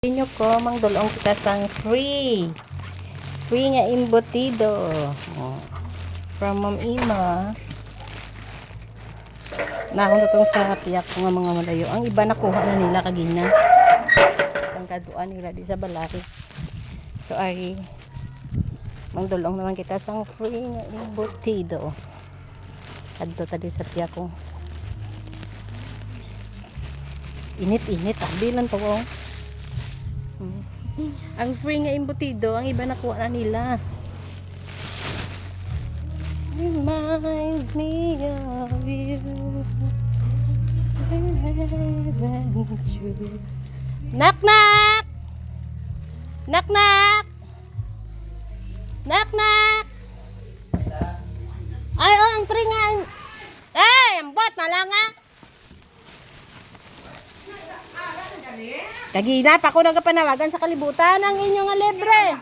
Inyo ko mangdulong kita sang free nga embutido from Ma'am Ima. Nahon na tong sa tiyak ko nga mga malayo. Ang iba nakuha na nila kagina. Ang kaduan nila di sa balari. So ay mangdulong naman kita sang free nga embutido. Adto tadi sa tiyak ko. Init-init bilang to ko. Ang free nga embutido, ang iba nakuha na nila. Reminds me of you. Knock knock. Knock knock. Knock knock. Ay, oh, ang free nga. Ang bot na lang ah. Kagina pa ko nagpanawagan sa kalibutan ang inyong libre.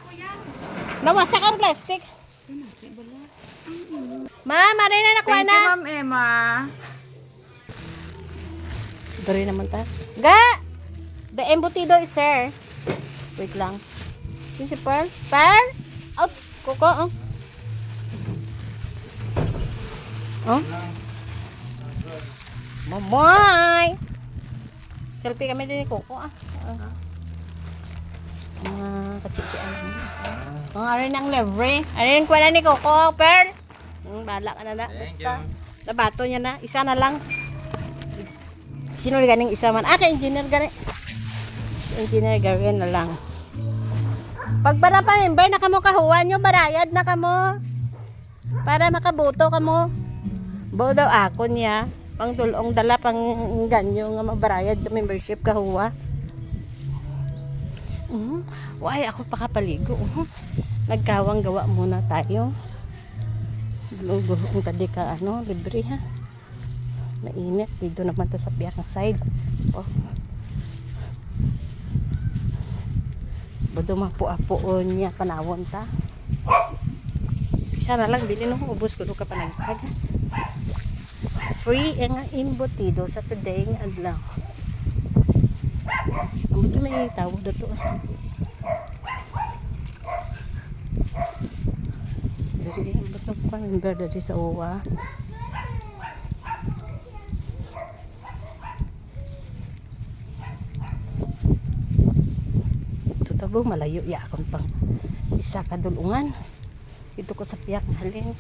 Nawasak ang plastic. Ma'am, maray na nakuha na. Thank you, Ma'am Emma. Dari naman ta. Ga! The embutido is sir. Wait lang. Yun si Pearl. Pearl? Out. Kuko, oh. Oh? Mamoy! Selfie kami din ni Coco ah. Kachikian. Ang arin ng libre. Arin ko na ni Coco, Pearl. Bala ka na na. Basta. Nabato niya na. Isa na lang. Sino ganing isa man? Kay engineer gani. Engineer gawin na lang. Pag para pa member na kamo kahuwa nyo, barayad na kamo. Para makaboto kamo. Bodo ako niya. Pang tulong dala pang ganyo nga mabarayad sa membership kahuwa. Why ako pakapaligo. Nagkawang gawa muna tayo. Lugo kung tadi ka libre ha. Mainit dito naman ta sa piyak na side. Oh. Bodo mapu-apuon niya panawon ta. Isa na lang bili no ubos ko ka panagtag. Free nga embutido sa today nga adlaw. Amo di may tawag dato. Dili basta pa member diri sa uwa. Tutabo malayo ya akong pang isa ka dulungan. Dito ko sa piyak halin.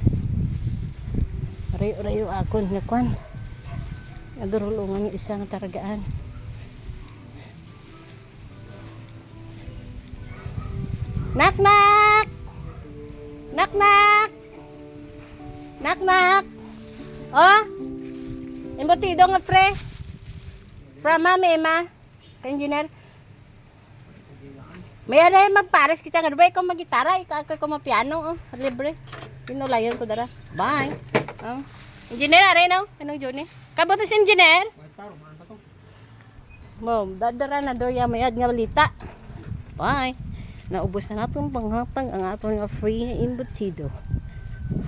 Rayo-rayo akon nga kwan. Adurulungan yung isang taragaan. Knock knock. Knock knock. Knock knock. Oh. Embutido nga pre. From Ma'am Emma. Engineer. May alay magpares kita nga ba ikaw magitara, ikaw ko mapiano libre. Pinulayan ko dara. Bye. Engineer are no? Anong Johnny? Kabot si engineer? Mom, dadara na do ya mayad nga balita. Bye. Naubos na natong panghapang ang aton nga free nga embutido.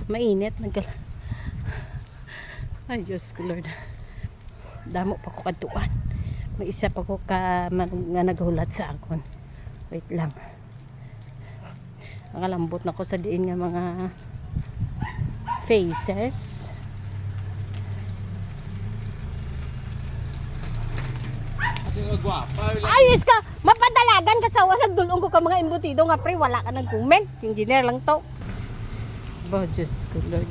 Mainit Ay Diyos ko Lord. Damo pa ko katuan. May isa pa ko ka nga naghulat sa akon. Wait lang. Ang alambot na ko sa diin nga mga faces. Ayos ka! Mapadalagan ka sa wala dulong ko ka mga embutido nga pre, wala ka nag-comment. Engineer lang to. Oh, Diyos ko Lord.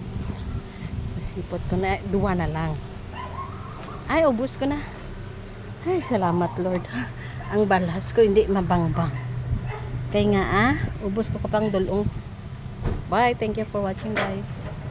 Masipot ko na, duwa na lang. Ay, ubos ko na. Ay, salamat Lord. Ang balas ko hindi mabangbang. Kaya nga ubos ko kapang dulong. Bye, thank you for watching guys.